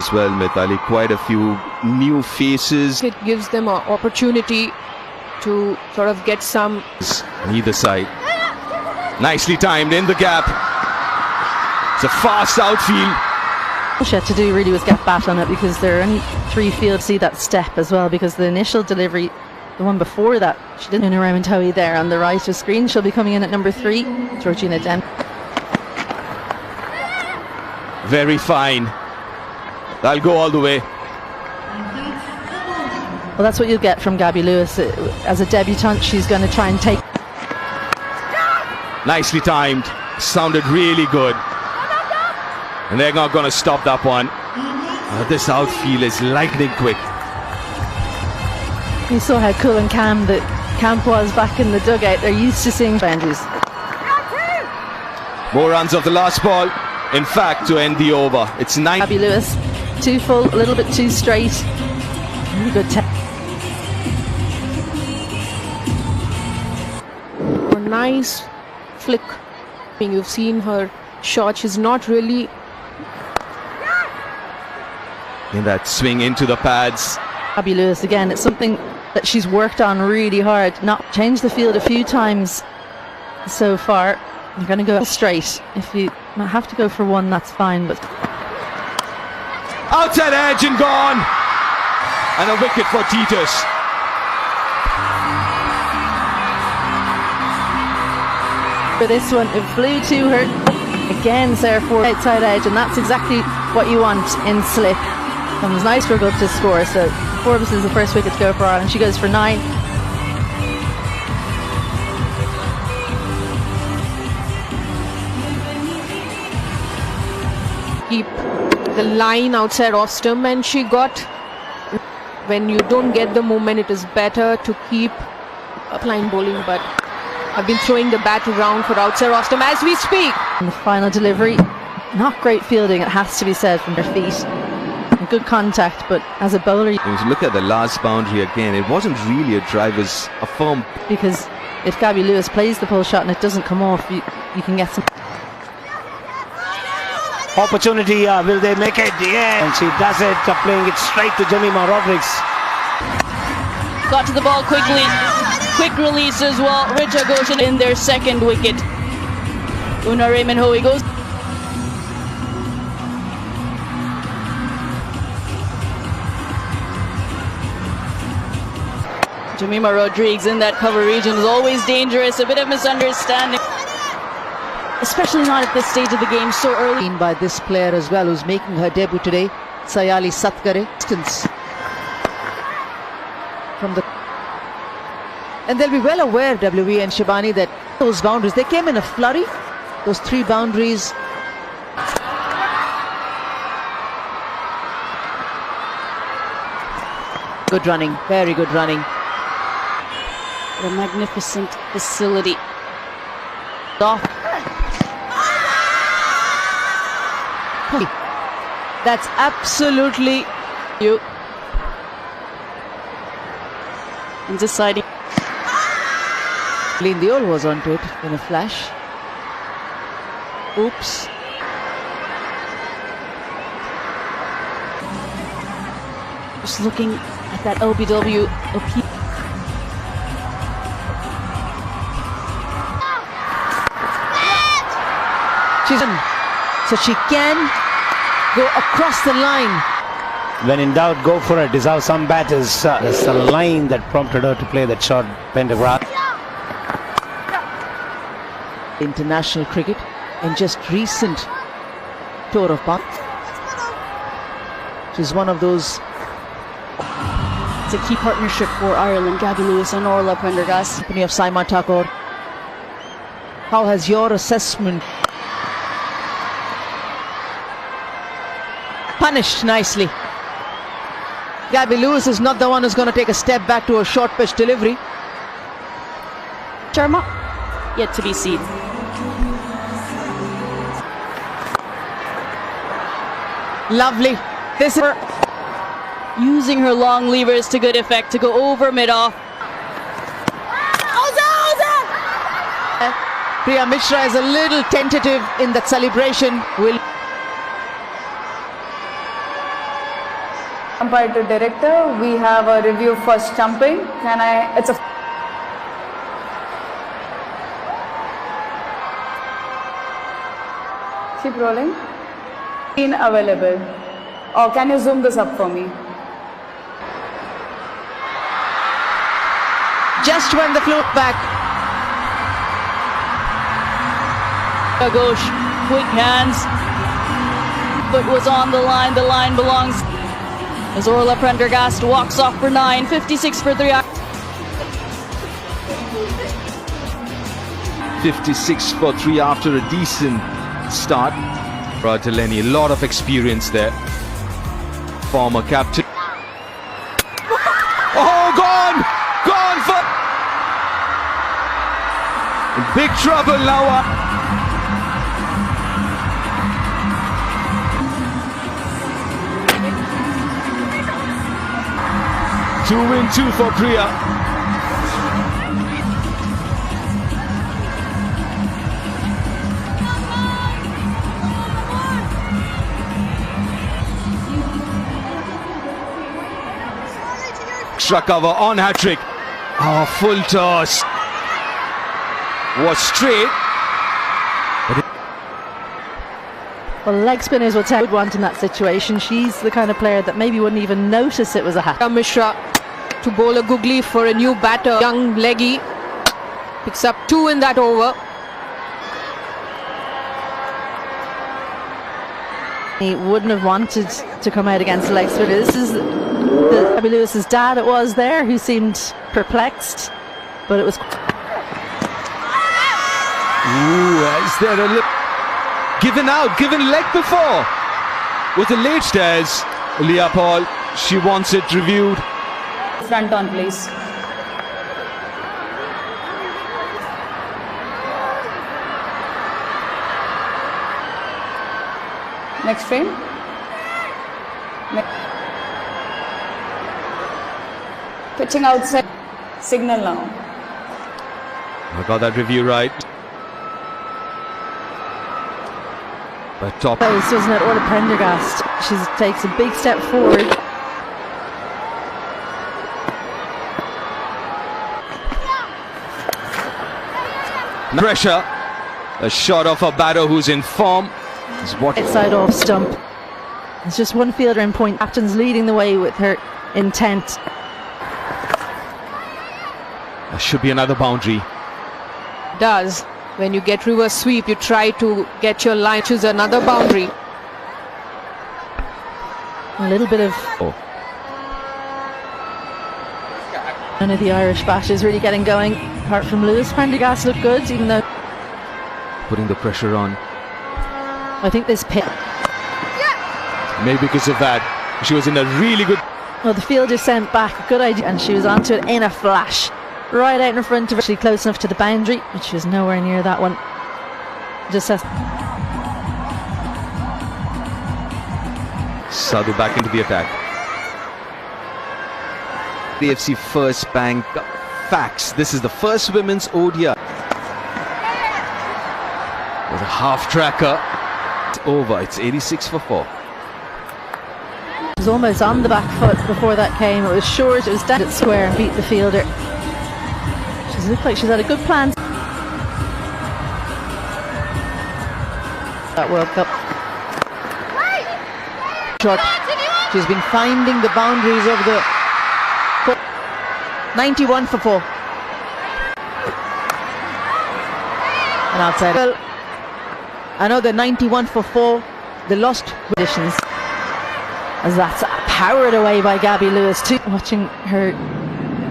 as well, Mithali. Quite a few new faces. It gives them an opportunity to sort of get some. On either side. Nicely timed in the gap. It's a fast outfield. All she had to do really was get bat on it, because there are only 3 fields. See that step as well, because the initial delivery, the one before that, she didn't in around Towie there on the right of screen. She'll be coming in at number 3, Georgina Dent. Very fine. That'll go all the way. Well, that's what you'll get from Gabby Lewis. As a debutante, she's going to try and take. Nicely timed. Sounded really good. And they're not going to stop that one. This outfield is lightning quick. You saw how cool and calm the camp was back in the dugout. They're used to seeing boundaries. More runs off the last ball. In fact, to end the over. It's 9. Gabby Lewis, too full, a little bit too straight. Really good A nice flick. You've seen her shot. She's not really in that swing into the pads. Gabby Lewis again, it's something that she's worked on really hard. Not changed the field a few times so far. You're going to go straight. If you have to go for one, that's fine, but outside edge and gone, and a wicket for Titus. For this one, it flew to her again. Sarah Ford outside edge, and that's exactly what you want in slip. Comes nice for a good to score. So Forbes is the first wicket to go for Ireland. She goes for 9. keep the line outside off stump, and she got. When you don't get the movement, it is better to keep applying bowling, but I've been throwing the bat around for outside off stump as we speak. And the final delivery, not great fielding, it has to be said, from their feet. Good contact, but as a bowler, If you look at the last boundary again, it wasn't really a drive, it was a firm. because if Gabby Lewis plays the pull shot and it doesn't come off, you can get some. Opportunity, will they make it? Yeah, and she does it, playing it straight to Jemima Rodrigues. Got to the ball quickly. Quick release as well. Richa Goshen in their second wicket. Una Raymond Hoey goes. Jemima Rodrigues in that cover region is always dangerous. A bit of misunderstanding, especially not at this stage of the game so early. By this player as well, who's making her debut today, Sayali Satkare. Distance from the, and they'll be well aware, WE and Shibani, that those boundaries, they came in a flurry. Those 3 boundaries. Good running, very good running. A magnificent facility. Off. That's absolutely You and deciding. Lean Diol was onto it in a flash. Oops. Just looking at that LBW appeal. She's in. So she can go across the line. When in doubt, go for it. Is how some batters, it's the line that prompted her to play that short pentagram. International cricket and just recent tour of Pak. She's one of those. It's a key partnership for Ireland. Gabby Lewis and Orla Prendergast. Company of Saima Thakur. How has your assessment? Punished nicely. Gabby Lewis is not the one who's going to take a step back to a short pitch delivery. Sharma, yet to be seen. Lovely. This is Using her long levers to good effect to go over mid-off. Priya Mishra is a little tentative in that celebration. Will Umpire to director, we have a review for stumping. It's a keep rolling. Available. Or can you zoom this up for me? Just when the float back. Ghosh, quick hands. Foot was on the line belongs. As Orla Prendergast walks off for 9, 56 for 3. 56 for 3 after a decent start. Delaney, a lot of experience there. Former captain. Oh, gone! Gone for... In big trouble now. 2-2 for Priya. Extra cover on hat-trick. Oh, full toss. Was straight. Well, leg spin is what I would want in that situation. She's the kind of player that maybe wouldn't even notice it was a hat. Mishra to bowl a googly for a new batter. Young leggy picks up 2 in that over. He wouldn't have wanted to come out against the leg spinner. This is Gabby Lewis's dad. It was there who seemed perplexed, but it was. Ooh, is there a given out, given leg before? With the late stairs, Leah Paul, she wants it reviewed. Front on, please. Next frame. Pitching outside. Signal now. I got that review right. But top. Close, wasn't it? Orla Prendergast. She takes a big step forward. Pressure. A shot off a batter who's in form. Is what Side off stump. There's just one fielder in point. Captain's leading the way with her intent. There should be another boundary. Does. When you get reverse sweep, you try to get your line, choose another boundary. A little bit of. Oh. None of the Irish bashes really getting going. Apart from Lewis, Prendergast looked good, even though. Putting the pressure on. I think this pit. Maybe because of that. She was in a really good. Well, the fielder sent back. Good idea. And she was onto it in a flash. Right out in front of her. Actually close enough to the boundary, but she was nowhere near that one. Just has. Sadhu back into the attack. The AFC First Bank Facts. This is the first women's ODI. With a half tracker. It's over. It's 86 for 4. It was almost on the back foot before that came. It was short, it was down at square and beat the fielder. She looked like she's had a good plan. That World Cup. Shot. She's been finding the boundaries of the 91 for 4. And outside. Well, I know they're 91 for 4. They lost conditions. As that's powered away by Gabby Lewis too. Watching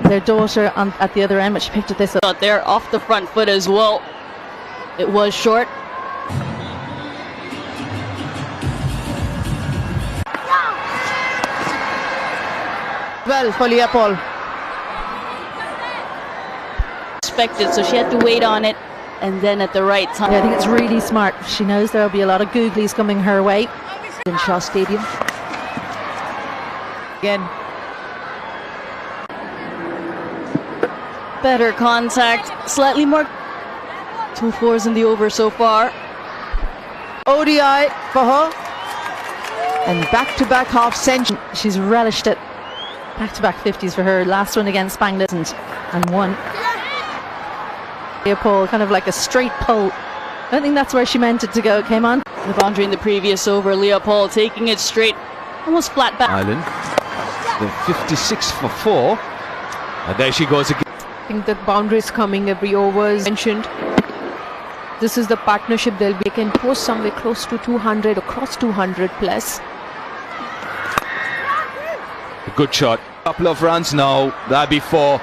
their daughter at the other end, but she picked it this up. Out there off the front foot as well. It was short. Well, for Leah Paul. Expected, so she had to wait on it, and then at the right time. Yeah, I think it's really smart. She knows there'll be a lot of googlies coming her way. In Shaw Stadium. Again. Better contact, slightly more. 2 4s in the over so far. ODI for her. And back-to-back half century. She's relished it. Back-to-back 50s for her. Last one against Bangladesh and won. Leopold, kind of like a straight pull. I don't think that's where she meant it to go. It came on. The boundary in the previous over, Leopold taking it straight, almost flat back. Ireland, the 56 for 4. And there she goes again. I think the boundaries coming every over is mentioned. This is the partnership they can post somewhere close to 200, across 200 plus. A good shot. Couple of runs now. That'll be 4.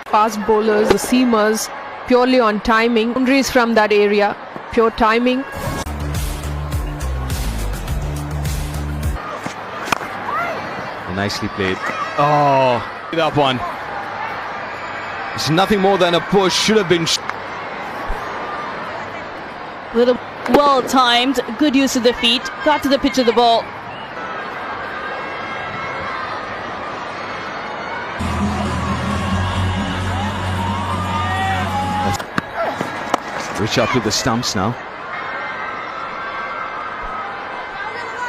Fast bowlers, the seamers, purely on timing. Boundaries from that area, pure timing. Nicely played. Oh, that one. It's nothing more than a push. Should have been. Little well timed, good use of the feet, got to the pitch of the ball. Reach up to the stumps now.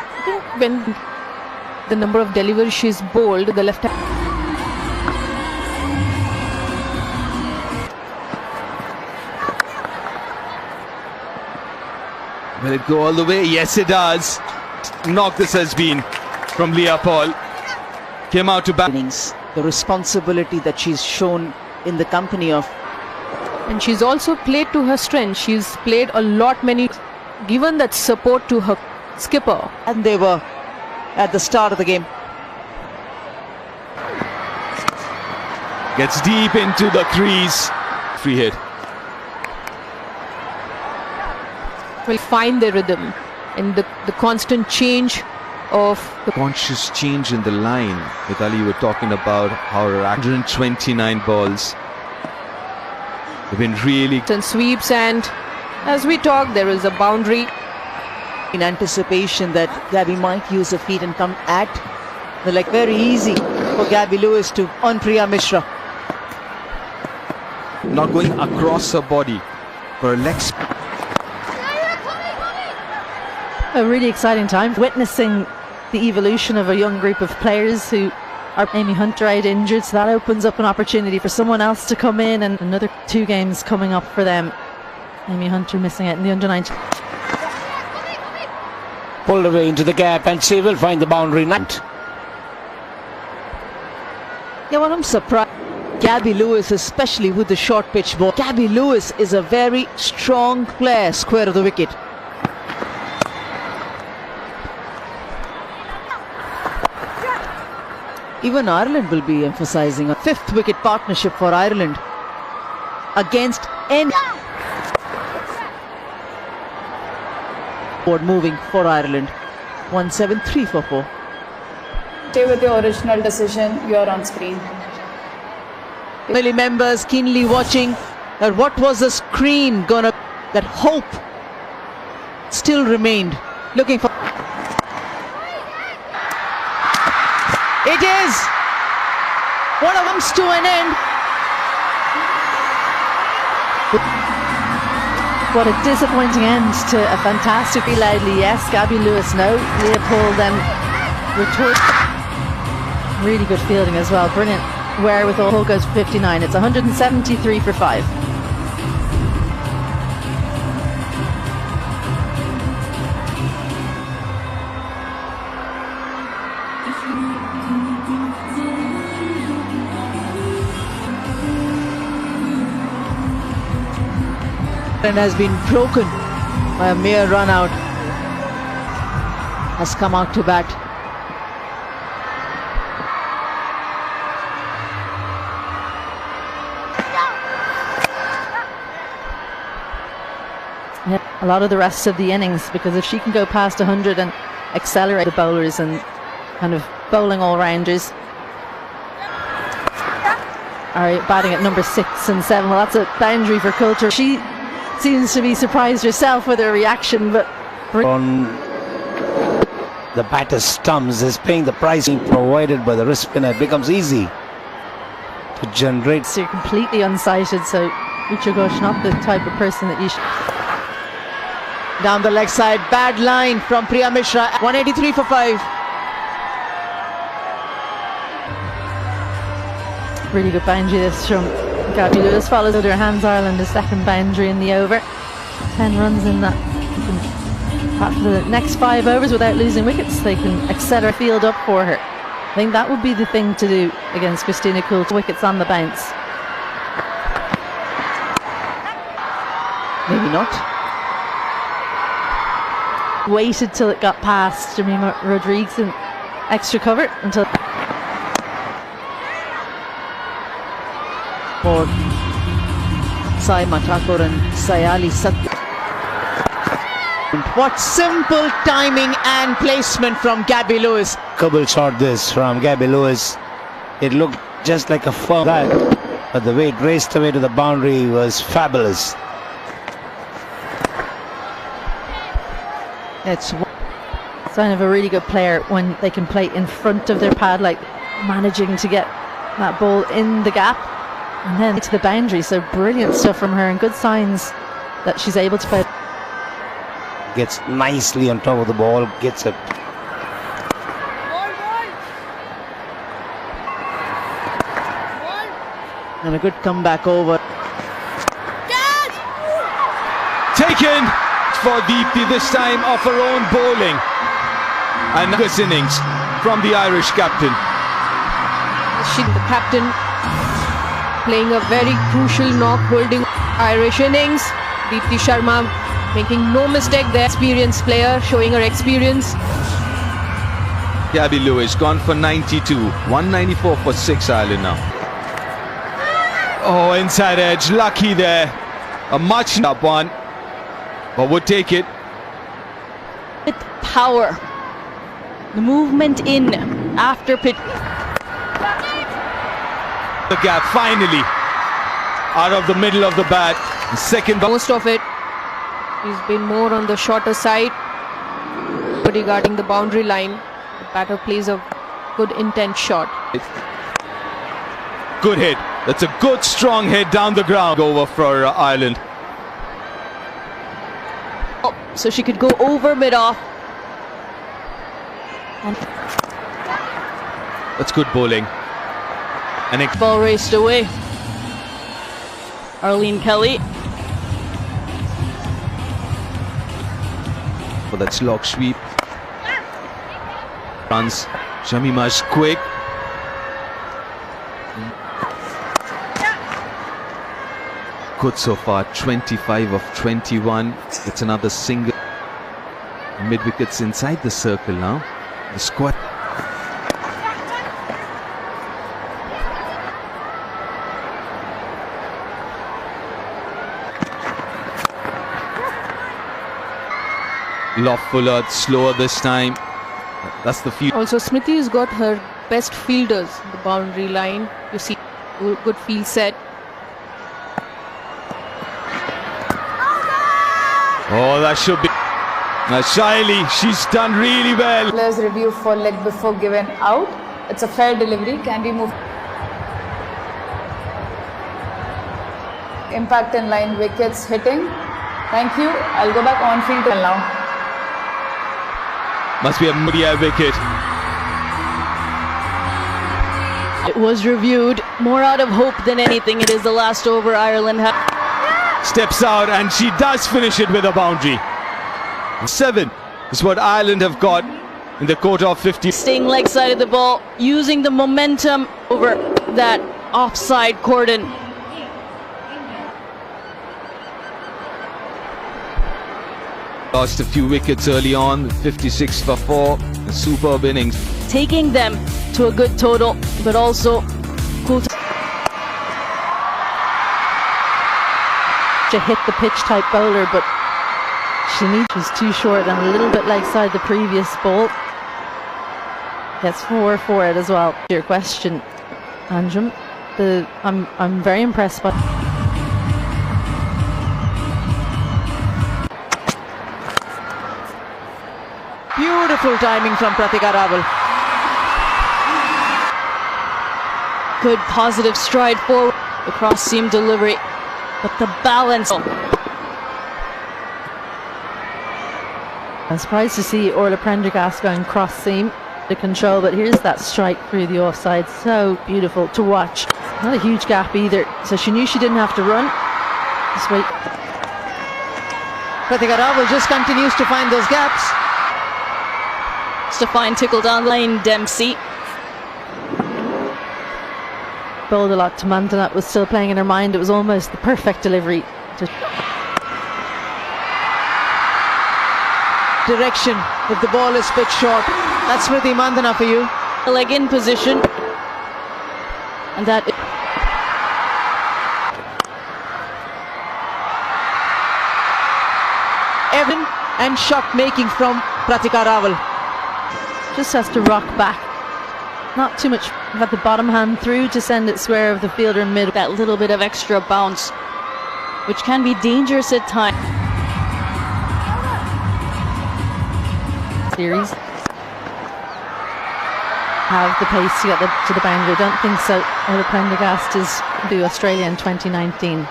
I think when the number of deliveries she's bowled, the left hand. Will it go all the way? Yes, it does. Knock this has been from Leopold. Came out to bat. Innings, the responsibility that she's shown in the company of. And she's also played to her strength. She's played a lot, given that support to her skipper. And they were at the start of the game. Gets deep into the crease. Free hit. Will find their rhythm and the constant change of the Conscious change in the line. Mithali, you were talking about how 129 balls have been really and sweeps, and as we talk, there is a boundary. In anticipation that Gabby might use her feet and come at the leg. Very easy for Gabby Lewis to on Priya Mishra. not going across her body for a leg spin. A really exciting time, witnessing the evolution of a young group of players who are Amy Hunter out injured, so that opens up an opportunity for someone else to come in, and another 2 games coming up for them. Amy Hunter missing out in the under-19. Pulled away into the gap, and she will find the boundary net. Yeah, well, I'm surprised. Gabby Lewis, especially with the short pitch ball. Gabby Lewis is a very strong player, square of the wicket. Even Ireland will be emphasising a 5th wicket partnership for Ireland against any board moving for Ireland. 173 for 4. Stay with your original decision. You're on screen. Family members keenly watching that what was the screen gonna, that hope still remained, looking for. It is one of them's to an end. What a disappointing end to a fantastically lively yes. Gabby Lewis no. Leopold then retort. Really good fielding as well. Brilliant wherewithal. Hull goes for 59. It's 173 for 5. And has been broken by a mere run out. Has come out to bat. A lot of the rest of the innings, because if she can go past 100 and accelerate the bowlers and kind of bowling all-rounders are batting at number 6 and 7, well, that's a boundary for culture. She seems to be surprised herself with her reaction, but On the batter's stumps is paying the price being provided by the wrist spinner. It becomes easy to generate. you're completely unsighted, so Richard Ghosh, not the type of person that you should. Down the leg side, bad line from Priya Mishra. 183 for 5. Really good boundary this from Gabby Lewis. Follows with her hands. Ireland, a second boundary in the over. 10 runs in that. Perhaps for the next 5 overs without losing wickets, they can accelerate field up for her. I think that would be the thing to do against Christina Cool. Wickets on the bounce. Maybe not. Waited till it got past Jemima Rodriguez in extra cover until For Saima Thakur and Sayali Sat. What simple timing and placement from Gabby Lewis. Couple shot this from Gabby Lewis. It looked just like a firm that, but the way it raced away to the boundary was fabulous. It's sign of a really good player when they can play in front of their pad, like managing to get that ball in the gap and then to the boundary. So brilliant stuff from her and good signs that she's able to play. Gets nicely on top of the ball, gets it. and a good comeback over. Taken for Deepthi, this time off her own bowling. And this innings from the Irish captain. The captain playing a very crucial knock, holding Irish innings. Deepthi Sharma making no mistake there. Experienced player, showing her experience. Gabby Lewis gone for 92, 194 for 6 Ireland now. Oh, inside edge, lucky there. A much up one, but would take it. With power. The movement in after pitch. The gap finally out of the middle of the bat. The second Most of it, he's been more on the shorter side, regarding the boundary line. The batter plays a good intent shot. good hit. That's a good strong hit down the ground over for Ireland. Oh, so she could go over mid-off. And That's good bowling. And it ball raced away. Arlene Kelly. for that slog sweep. Runs. Shamima's quick. Good so far, 25 of 21. It's another single. Mid wickets inside the circle now. The squad. Loft fuller, slower this time. That's the field. Also, Smriti has got her best fielders in the boundary line. You see, good field set. Oh, that should be. Shaili, she's done really well. Players review for leg before given out. It's a fair delivery. Can we move? Impact in line, wickets hitting. Thank you. I'll go back on field now. Must be a Mudia wicket. It was reviewed. More out of hope than anything. It is the last over Ireland have. Steps out and she does finish it with a boundary. 7 is what Ireland have got in the quarter of 50. Staying leg side of the ball, using the momentum over that offside cordon. Lost a few wickets early on, 56 for 4. A superb innings. Taking them to a good total, but also cool. To hit the pitch type bowler, but she's too short and a little bit leg side the previous ball. Gets 4 for it as well. Your question, Andrew. I'm very impressed by. Beautiful timing from Pratika Rawal. Good positive stride forward. The cross seam delivery, but the balance. I'm surprised to see Orla Prendergast going cross seam to control, but here's that strike through the offside. So beautiful to watch. Not a huge gap either, so she knew she didn't have to run. Just wait. Pratika Rawal just continues to find those gaps. Stefan tickle down the lane, Dempsey. Bowled a lot to Mandana, was still playing in her mind. It was almost the perfect delivery. Direction if the ball is pitched short. That's Smriti Mandana for you. The leg in position. And that Evan and shot making from Pratika Rawal. Just has to rock back. Not too much. Had the bottom hand through to send it square of the fielder in mid. that little bit of extra bounce, which can be dangerous at times. Series have the pace to get to the boundary. I don't think so. Orla Prendergast is to Australia in 2019,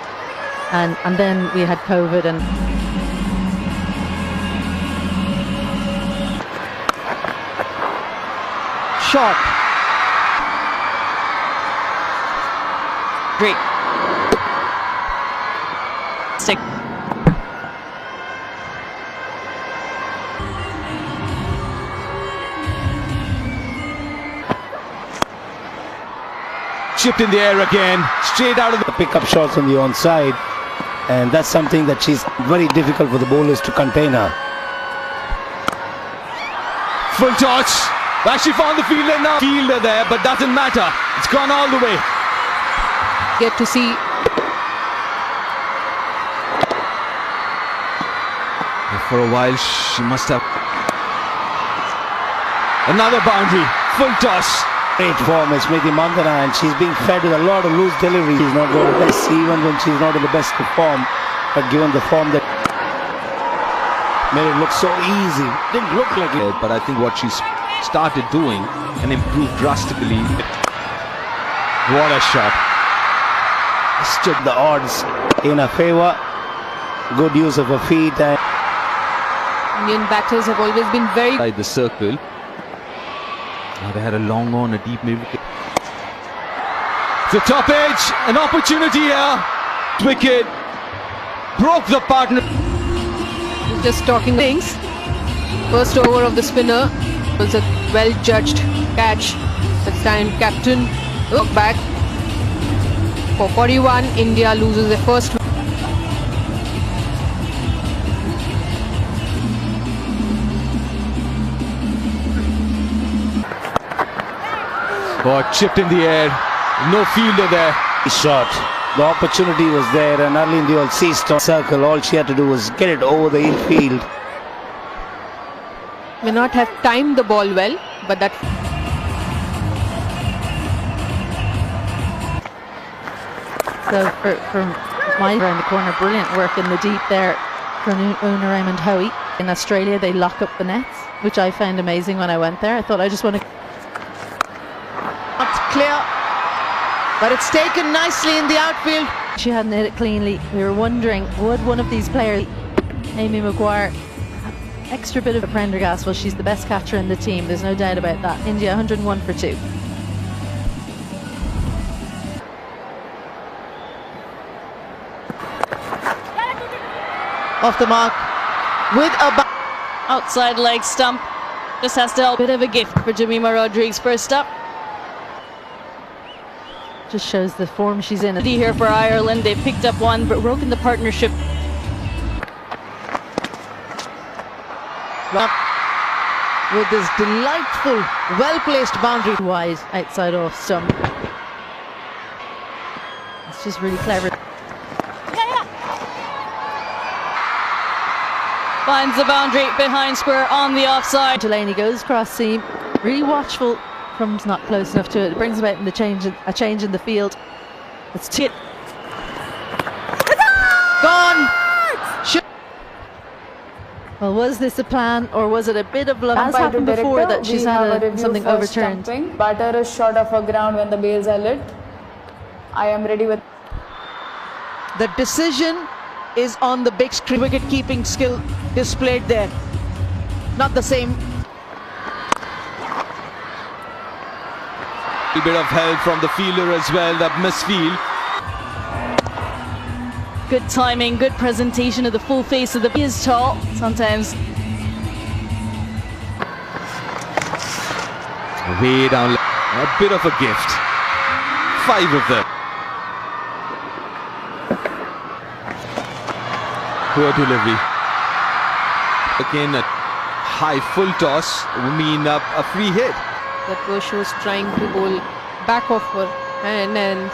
and then we had COVID and. Short. Great. Stick. Chipped in the air again, straight out of the Pick up shots on the onside, and that's something that she's very difficult for the bowlers to contain her. full toss. Actually found the fielder now. Fielder there, but doesn't matter. It's gone all the way. Get to see for a while she must have Another boundary. Full toss. Great form is Smriti Mandana, and she's being fed with a lot of loose delivery. She's not going the best, even when she's not in the best of form. But given the form that made it look so easy, didn't look like it. But I think what she's started doing and improved drastically. What a shot. Stood the odds in her favour. Good use of her feet. And Indian batters have always been very inside the circle. Now they had a long on, a deep mid wicket. The top edge, an opportunity here. Wicket broke the partner. just talking things. First over of the spinner was a well-judged catch. This time captain look back. For 41, India loses their first. Oh, chipped in the air. No fielder there. shot. The opportunity was there, and Arlene Deol ceased on circle. All she had to do was get it over the infield. May not have timed the ball well, but that. So from my around the corner, brilliant work in the deep there from Una Raymond Hoey. In Australia, they lock up the nets, which I found amazing when I went there. I thought I just want to. Not clear, but it's taken nicely in the outfield. She hadn't hit it cleanly. We were wondering, would one of these players, Amy Maguire, have extra bit of a Prendergast? Well, she's the best catcher in the team. There's no doubt about that. India 101 for 2. Off the mark with a Outside leg stump. Just has to help. Bit of a gift for Jemima Rodriguez first up. Just shows the form she's in. Here for Ireland. They picked up one, but broken the partnership. with this delightful, well-placed boundary. Wide outside off stump. It's just really clever. Finds the boundary behind square on the offside. Delaney goes cross seam. Really watchful. Crum's not close enough to it. It brings about a change in the field. It's two. Gone. Well, was this a plan or was it a bit of luck? Has happened before that she's had something overturned. Batter is short of a ground when the bails are lit. I am ready with. The decision is on the big screen. Wicket keeping skill displayed there. not the same. A bit of help from the fielder as well, that misfield. Good timing, good presentation of the full face of the... He is tall, sometimes. Way down, a bit of a gift. 5 of them. Poor delivery. Again, a high full toss will mean a free hit. That Bush was trying to bowl back of her and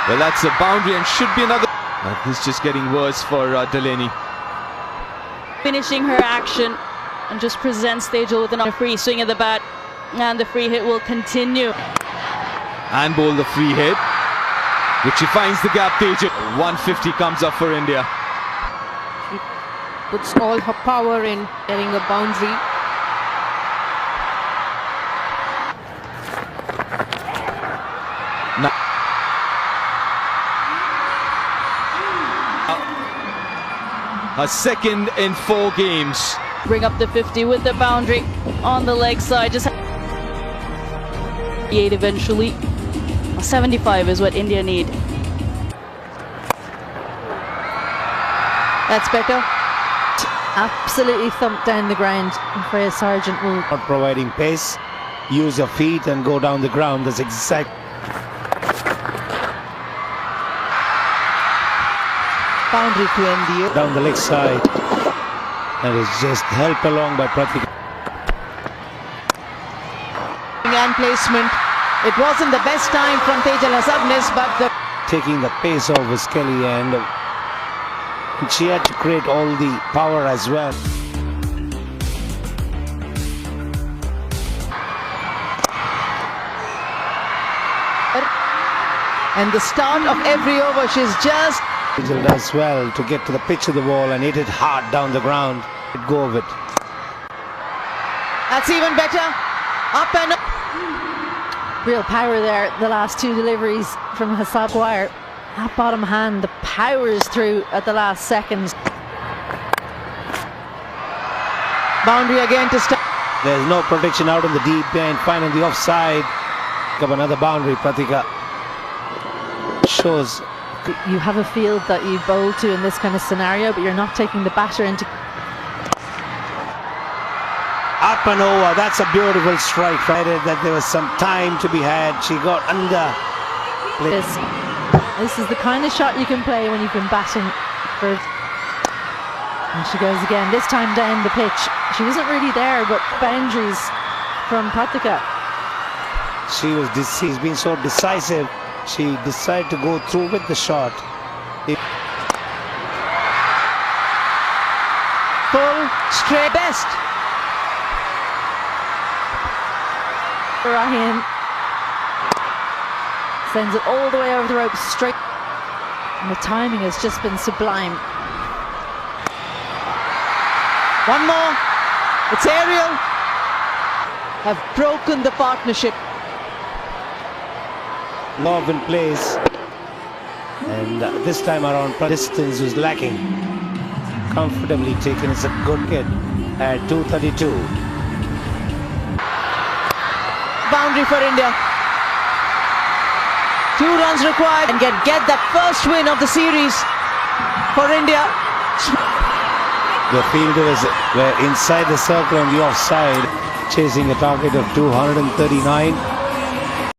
Well, that's a boundary and should be another. This is just getting worse for Delaney. Finishing her action and just presents Tejal with a free swing of the bat, and the free hit will continue. And bowl the free hit, which she finds the gap. Tejal 150 comes up for India. she puts all her power in getting a boundary. Now, her second in 4 games. Bring up the 50 with the boundary on the leg side. Just 8 eventually. 75 is what India need. That's better. Absolutely thumped down the ground. And Freya Sargent will... Not providing pace, use your feet and go down the ground. That's exact. Boundary to end the... Down the leg side. That is just helped along by Pratika. And placement. It wasn't the best time from Tejal Hasabnis, but the... Taking the pace off his Kelly, and she had to create all the power as well. And the start of every over, she's just... Tejal does well to get to the pitch of the ball and hit it hard down the ground. Let go of it. That's even better. Up and up. Real power there, the last 2 deliveries from Hasab Wire. That bottom hand, the power is through at the last seconds. Boundary again to start. There's no protection out in the deep end. Fine on the offside. Pick up another boundary. Pratika shows. You have a field that you bowl to in this kind of scenario, but you're not taking the batter into... Up and over. That's a beautiful strike. That there was some time to be had. She got under. This is the kind of shot you can play when you've been batting for... And she goes again, this time down the pitch. She wasn't really there, but boundaries from Pratika. She's been so decisive. She decided to go through with the shot. Full, straight, best. Ryan sends it all the way over the rope, straight. And the timing has just been sublime. One more. It's aerial. Have broken the partnership. Love in place. And this time around, distance was lacking. Comfortably taken. It's a good hit at 232. Boundary for India. 2 runs required and get that first win of the series for India. The fielders were inside the circle on the offside, chasing a target of 239.